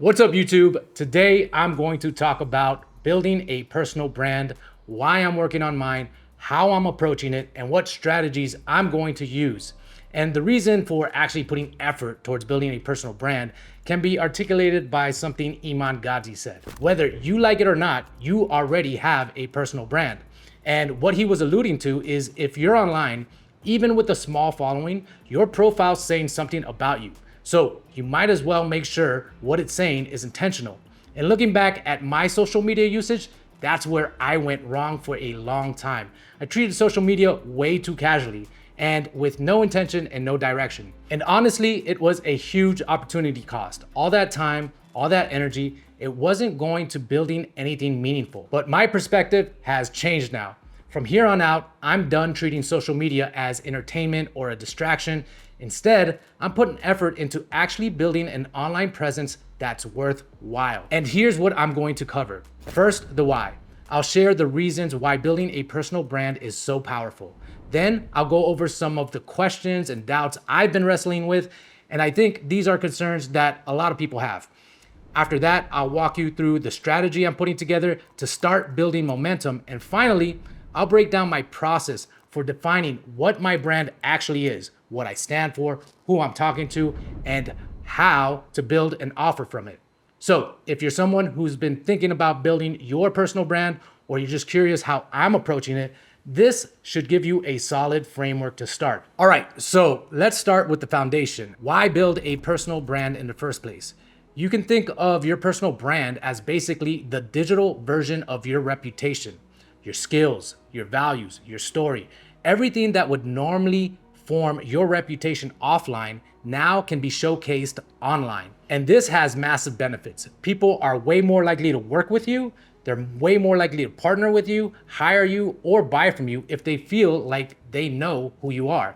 What's up, YouTube? Today, I'm going to talk about building a personal brand, why I'm working on mine, how I'm approaching it, and what strategies I'm going to use. And the reason for actually putting effort towards building a personal brand can be articulated by something Iman Gadzhi said. Whether you like it or not, you already have a personal brand. And what he was alluding to is if you're online, even with a small following, your profile's saying something about you. So you might as well make sure what it's saying is intentional. And looking back at my social media usage, that's where I went wrong for a long time. I treated social media way too casually and with no intention and no direction. And honestly, it was a huge opportunity cost. All that time, all that energy, it wasn't going to building anything meaningful. But my perspective has changed now. From here on out, I'm done treating social media as entertainment or a distraction. Instead, I'm putting effort into actually building an online presence that's worthwhile. And here's what I'm going to cover. First, the why. I'll share the reasons why building a personal brand is so powerful. Then I'll go over some of the questions and doubts I've been wrestling with, and I think these are concerns that a lot of people have. After that, I'll walk you through the strategy I'm putting together to start building momentum. And finally, I'll break down my process for defining what my brand actually is, what I stand for, who I'm talking to, and how to build an offer from it. So if you're someone who's been thinking about building your personal brand, or you're just curious how I'm approaching it, this should give you a solid framework to start. All right, so let's start with the foundation. Why build a personal brand in the first place? You can think of your personal brand as basically the digital version of your reputation, your skills, your values, your story. Everything that would normally form your reputation offline now can be showcased online. And this has massive benefits. People are way more likely to work with you. They're way more likely to partner with you, hire you, or buy from you if they feel like they know who you are.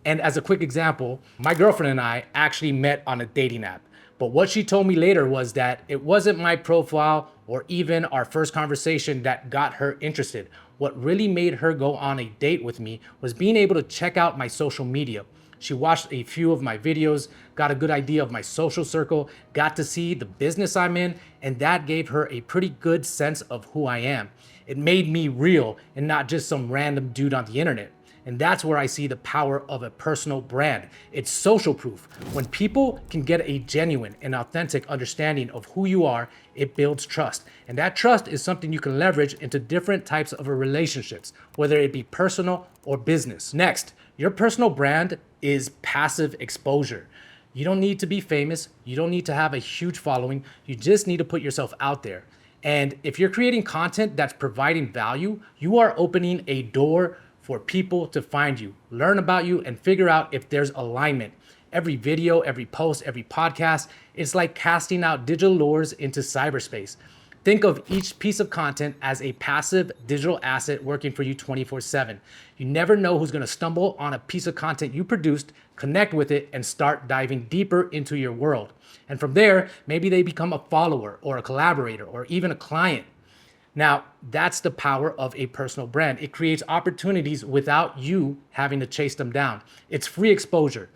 And as a quick example, my girlfriend and I actually met on a dating app. But what she told me later was that it wasn't my profile or even our first conversation that got her interested. What really made her go on a date with me was being able to check out my social media. She watched a few of my videos, got a good idea of my social circle, got to see the business I'm in, and that gave her a pretty good sense of who I am. It made me real and not just some random dude on the internet. And that's where I see the power of a personal brand. It's social proof. When people can get a genuine and authentic understanding of who you are, it builds trust. And that trust is something you can leverage into different types of relationships, whether it be personal or business. Next, your personal brand is passive exposure. You don't need to be famous. You don't need to have a huge following. You just need to put yourself out there. And if you're creating content that's providing value, you are opening a door for people to find you, learn about you, and figure out if there's alignment. Every video, every post, every podcast, it's like casting out digital lures into cyberspace. Think of each piece of content as a passive digital asset working for you 24/7. You never know who's gonna stumble on a piece of content you produced, connect with it, and start diving deeper into your world. And from there, maybe they become a follower or a collaborator or even a client. Now, that's the power of a personal brand. It creates opportunities without you having to chase them down. It's free exposure.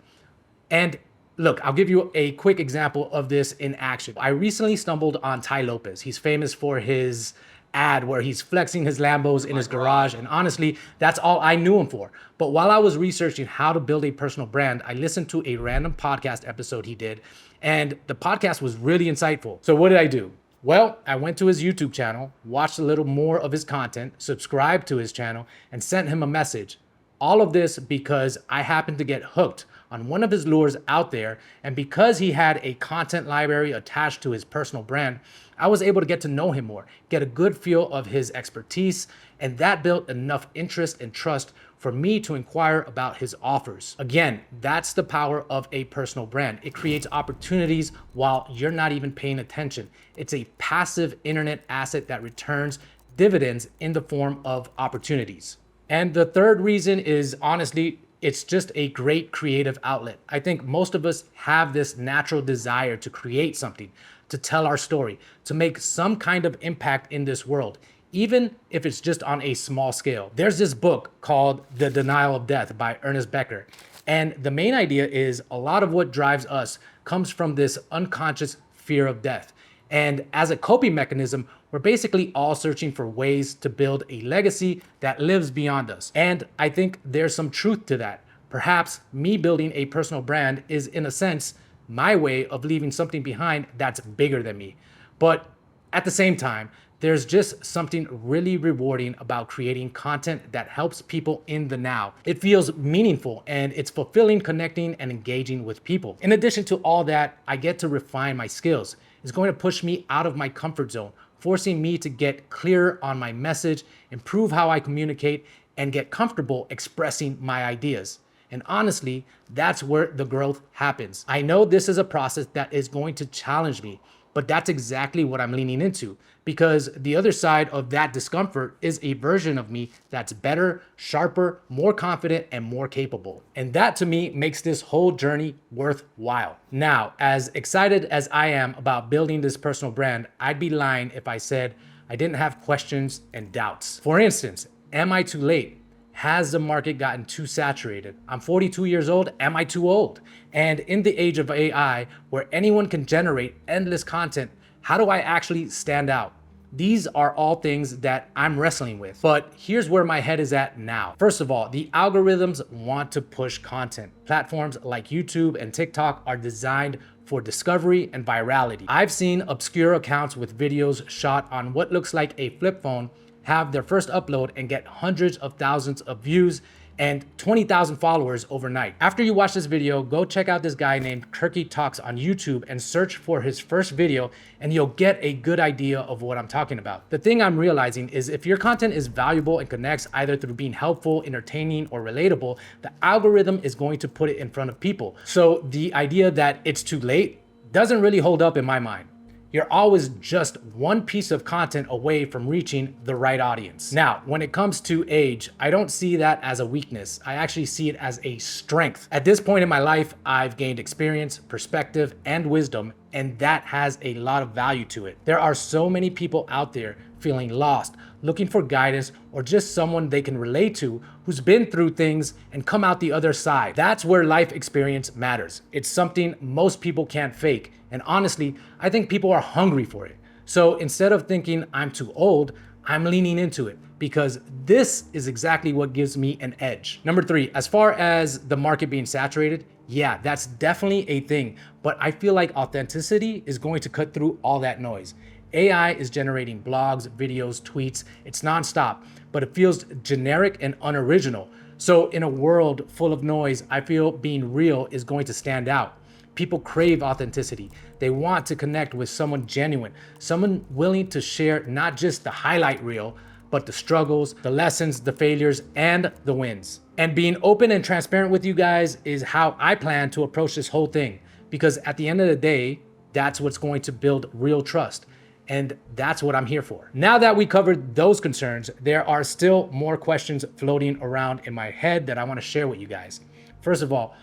And look, I'll give you a quick example of this in action. I recently stumbled on Tai Lopez. He's famous for his ad where he's flexing his Lambos in his garage. And honestly, that's all I knew him for. But while I was researching how to build a personal brand, I listened to a random podcast episode he did. And the podcast was really insightful. So what did I do? Well, I went to his YouTube channel, watched a little more of his content, subscribed to his channel, and sent him a message. All of this because I happened to get hooked on one of his lures out there, and because he had a content library attached to his personal brand, I was able to get to know him more, get a good feel of his expertise, and that built enough interest and trust for me to inquire about his offers. Again, that's the power of a personal brand. It creates opportunities while you're not even paying attention. It's a passive internet asset that returns dividends in the form of opportunities. And the third reason is honestly, it's just a great creative outlet. I think most of us have this natural desire to create something, to tell our story, to make some kind of impact in this world, even if it's just on a small scale. There's this book called The Denial of Death by Ernest Becker. And the main idea is a lot of what drives us comes from this unconscious fear of death. And as a coping mechanism, we're basically all searching for ways to build a legacy that lives beyond us. And I think there's some truth to that. Perhaps me building a personal brand is, in a sense, my way of leaving something behind that's bigger than me. But at the same time, there's just something really rewarding about creating content that helps people in the now. It feels meaningful and it's fulfilling connecting and engaging with people. In addition to all that, I get to refine my skills. It's going to push me out of my comfort zone, forcing me to get clearer on my message, improve how I communicate, and get comfortable expressing my ideas. And honestly, that's where the growth happens. I know this is a process that is going to challenge me, but that's exactly what I'm leaning into, because the other side of that discomfort is a version of me that's better, sharper, more confident, and more capable. And that to me makes this whole journey worthwhile. Now, as excited as I am about building this personal brand, I'd be lying if I said I didn't have questions and doubts. For instance, am I too late? Has the market gotten too saturated? I'm 42 years old. Am I too old? And in the age of AI, where anyone can generate endless content, how do I actually stand out? These are all things that I'm wrestling with. But here's where my head is at now. First of all, the algorithms want to push content. Platforms like YouTube and TikTok are designed for discovery and virality. I've seen obscure accounts with videos shot on what looks like a flip phone have their first upload and get hundreds of thousands of views and 20,000 followers overnight. After you watch this video, go check out this guy named Kirky Talks on YouTube and search for his first video and you'll get a good idea of what I'm talking about. The thing I'm realizing is if your content is valuable and connects either through being helpful, entertaining, or relatable, the algorithm is going to put it in front of people. So the idea that it's too late doesn't really hold up in my mind. You're always just one piece of content away from reaching the right audience. Now, when it comes to age, I don't see that as a weakness. I actually see it as a strength. At this point in my life, I've gained experience, perspective, and wisdom, and that has a lot of value to it. There are so many people out there feeling lost, looking for guidance, or just someone they can relate to who's been through things and come out the other side. That's where life experience matters. It's something most people can't fake. And honestly, I think people are hungry for it. So instead of thinking I'm too old, I'm leaning into it because this is exactly what gives me an edge. Number 3, as far as the market being saturated, yeah, that's definitely a thing. But I feel like authenticity is going to cut through all that noise. AI is generating blogs, videos, tweets. It's nonstop, but it feels generic and unoriginal. So in a world full of noise, I feel being real is going to stand out. People crave authenticity. They want to connect with someone genuine, someone willing to share not just the highlight reel, but the struggles, the lessons, the failures, and the wins. And being open and transparent with you guys is how I plan to approach this whole thing, because at the end of the day, that's what's going to build real trust. And that's what I'm here for. Now that we covered those concerns, there are still more questions floating around in my head that I want to share with you guys. First of all,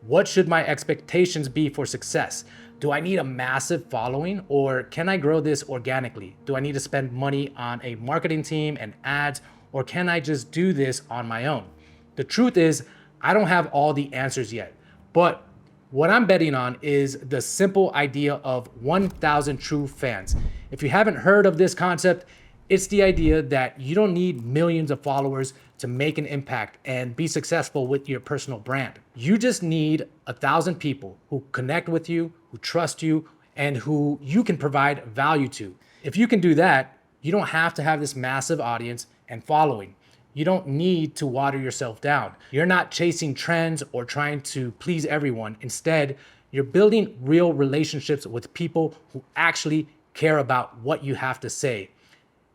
what should my expectations be for success? Do I need a massive following or can I grow this organically? Do I need to spend money on a marketing team and ads or can I just do this on my own? The truth is, I don't have all the answers yet, but what I'm betting on is the simple idea of 1,000 true fans. If you haven't heard of this concept, it's the idea that you don't need millions of followers to make an impact and be successful with your personal brand. You just need 1,000 people who connect with you, who trust you, and who you can provide value to. If you can do that, you don't have to have this massive audience and following. You don't need to water yourself down. You're not chasing trends or trying to please everyone. Instead, you're building real relationships with people who actually care about what you have to say.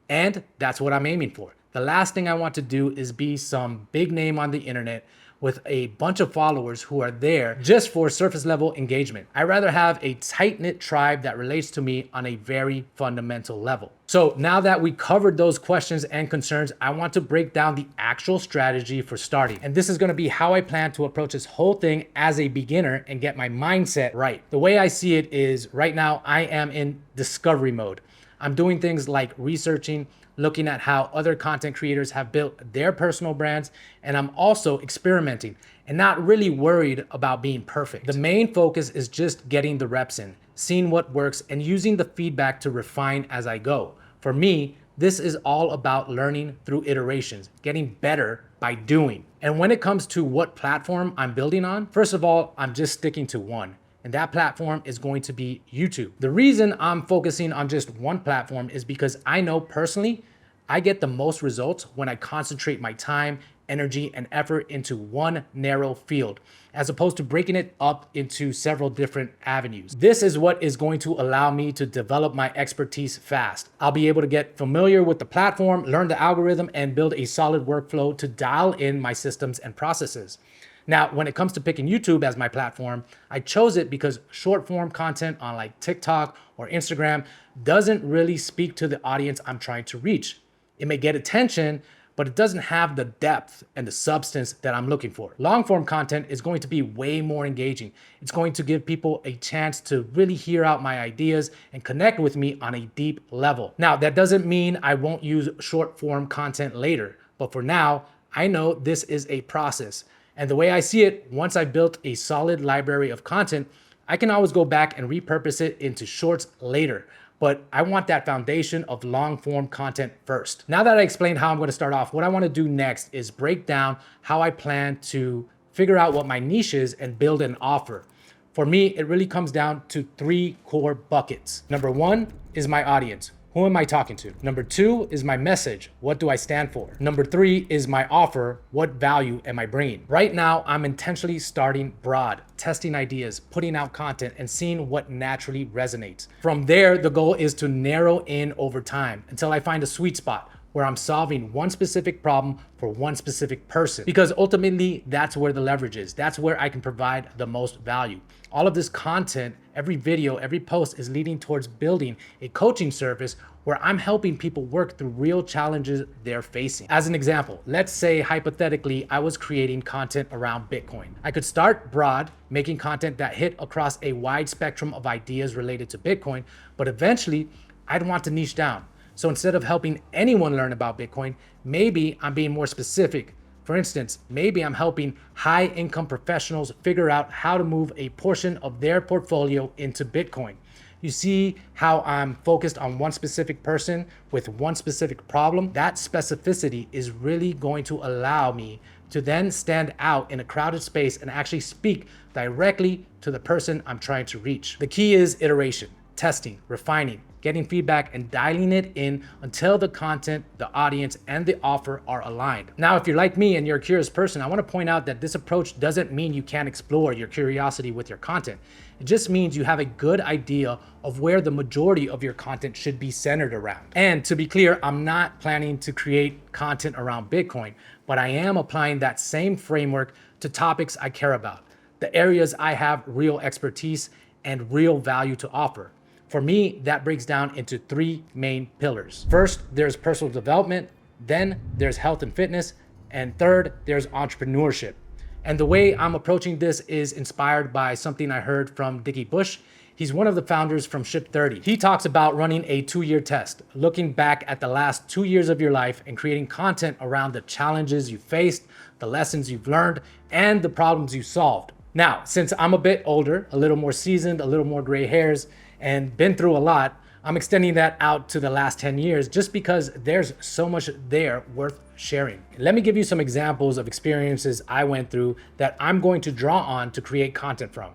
And that's what I'm aiming for. The last thing I want to do is be some big name on the internet with a bunch of followers who are there just for surface level engagement. I'd rather have a tight-knit tribe that relates to me on a very fundamental level. So now that we covered those questions and concerns, I want to break down the actual strategy for starting. And this is gonna be how I plan to approach this whole thing as a beginner and get my mindset right. The way I see it is right now I am in discovery mode. I'm doing things like researching, looking at how other content creators have built their personal brands, and I'm also experimenting and not really worried about being perfect. The main focus is just getting the reps in, seeing what works, and using the feedback to refine as I go. For me, this is all about learning through iterations, getting better by doing. And when it comes to what platform I'm building on, first of all, I'm just sticking to one. And that platform is going to be YouTube. The reason I'm focusing on just one platform is because I know personally, I get the most results when I concentrate my time, energy, and effort into one narrow field, as opposed to breaking it up into several different avenues. This is what is going to allow me to develop my expertise fast. I'll be able to get familiar with the platform, learn the algorithm, and build a solid workflow to dial in my systems and processes. Now, when it comes to picking YouTube as my platform, I chose it because short form content on like TikTok or Instagram doesn't really speak to the audience I'm trying to reach. It may get attention, but it doesn't have the depth and the substance that I'm looking for. Long form content is going to be way more engaging. It's going to give people a chance to really hear out my ideas and connect with me on a deep level. Now, that doesn't mean I won't use short form content later, but for now, I know this is a process. And the way I see it, once I've built a solid library of content, I can always go back and repurpose it into shorts later. But I want that foundation of long form content first. Now that I explained how I'm going to start off, what I want to do next is break down how I plan to figure out what my niche is and build an offer. For me, it really comes down to 3 core buckets. Number 1 is my audience. Who am I talking to? Number 2 is my message. What do I stand for? Number 3 is my offer. What value am I bringing? Right now, I'm intentionally starting broad, testing ideas, putting out content, and seeing what naturally resonates. From there, the goal is to narrow in over time until I find a sweet spot where I'm solving one specific problem for one specific person. Because ultimately, that's where the leverage is. That's where I can provide the most value. All of this content, every video, every post is leading towards building a coaching service where I'm helping people work through real challenges they're facing. As an example, let's say hypothetically, I was creating content around Bitcoin. I could start broad, making content that hit across a wide spectrum of ideas related to Bitcoin, but eventually I'd want to niche down. So instead of helping anyone learn about Bitcoin, maybe I'm being more specific. For instance, maybe I'm helping high income professionals figure out how to move a portion of their portfolio into Bitcoin. You see how I'm focused on one specific person with one specific problem? That specificity is really going to allow me to then stand out in a crowded space and actually speak directly to the person I'm trying to reach. The key is iteration, testing, refining, getting feedback, and dialing it in until the content, the audience, and the offer are aligned. Now, if you're like me and you're a curious person, I want to point out that this approach doesn't mean you can't explore your curiosity with your content. It just means you have a good idea of where the majority of your content should be centered around. And to be clear, I'm not planning to create content around Bitcoin, but I am applying that same framework to topics I care about, the areas I have real expertise and real value to offer. For me, that breaks down into 3 main pillars. First, there's personal development, then there's health and fitness, and third, there's entrepreneurship. And the way I'm approaching this is inspired by something I heard from Dickie Bush. He's one of the founders from Ship 30. He talks about running a 2-year test, looking back at the last 2 years of your life and creating content around the challenges you faced, the lessons you've learned, and the problems you solved. Now, since I'm a bit older, a little more seasoned, a little more gray hairs, and been through a lot, I'm extending that out to the last 10 years just because there's so much there worth sharing. Let me give you some examples of experiences I went through that I'm going to draw on to create content from.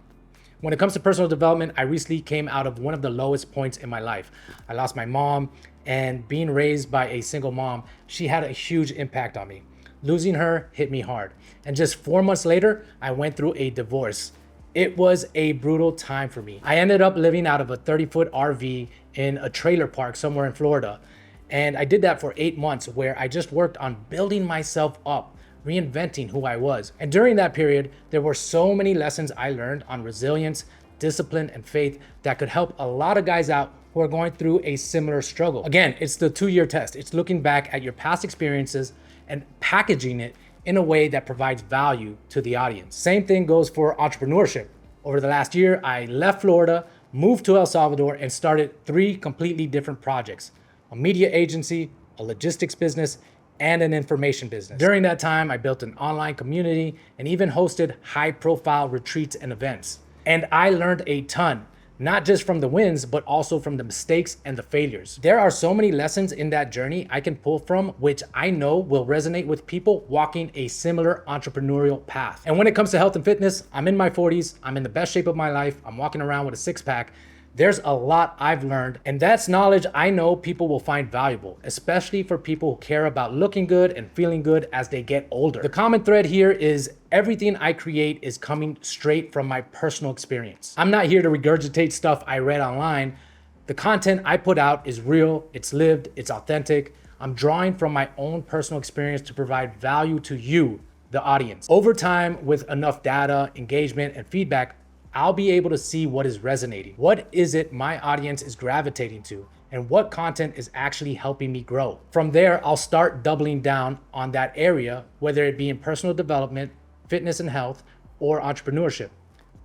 When it comes to personal development, I recently came out of one of the lowest points in my life. I lost my mom, and being raised by a single mom, she had a huge impact on me. Losing her hit me hard. And just 4 months later, I went through a divorce. It was a brutal time for me. I ended up living out of a 30-foot RV in a trailer park somewhere in Florida. And I did that for 8 months where I just worked on building myself up, reinventing who I was. And during that period, there were so many lessons I learned on resilience, discipline, and faith that could help a lot of guys out who are going through a similar struggle. Again, it's the 2-year test. It's looking back at your past experiences and packaging it in a way that provides value to the audience. Same thing goes for entrepreneurship. Over the last year, I left Florida, moved to El Salvador and started 3 completely different projects: a media agency, a logistics business, and an information business. During that time, I built an online community and even hosted high-profile retreats and events. And I learned a ton, not just from the wins, but also from the mistakes and the failures. There are so many lessons in that journey I can pull from, which I know will resonate with people walking a similar entrepreneurial path. And when it comes to health and fitness, I'm in my 40s, I'm in the best shape of my life, I'm walking around with a 6-pack. There's a lot I've learned, and that's knowledge I know people will find valuable, especially for people who care about looking good and feeling good as they get older. The common thread here is everything I create is coming straight from my personal experience. I'm not here to regurgitate stuff I read online. The content I put out is real, it's lived, it's authentic. I'm drawing from my own personal experience to provide value to you, the audience. Over time, with enough data, engagement, and feedback, I'll be able to see what is resonating. What is it my audience is gravitating to? And what content is actually helping me grow? From there, I'll start doubling down on that area, whether it be in personal development, fitness and health, or entrepreneurship.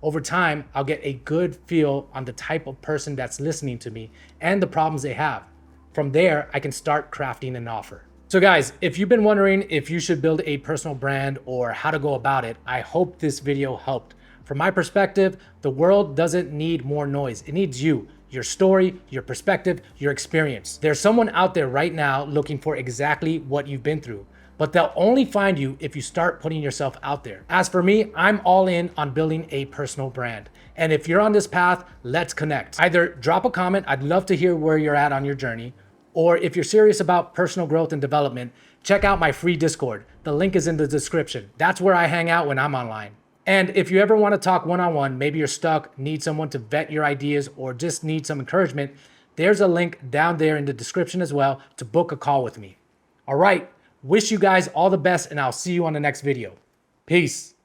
Over time, I'll get a good feel on the type of person that's listening to me and the problems they have. From there, I can start crafting an offer. So guys, if you've been wondering if you should build a personal brand or how to go about it, I hope this video helped. From my perspective, the world doesn't need more noise. It needs you, your story, your perspective, your experience. There's someone out there right now looking for exactly what you've been through, but they'll only find you if you start putting yourself out there. As for me, I'm all in on building a personal brand. And if you're on this path, let's connect. Either drop a comment, I'd love to hear where you're at on your journey, or if you're serious about personal growth and development, check out my free Discord. The link is in the description. That's where I hang out when I'm online. And if you ever want to talk one-on-one, maybe you're stuck, need someone to vet your ideas, or just need some encouragement, there's a link down there in the description as well to book a call with me. All right, wish you guys all the best, and I'll see you on the next video. Peace.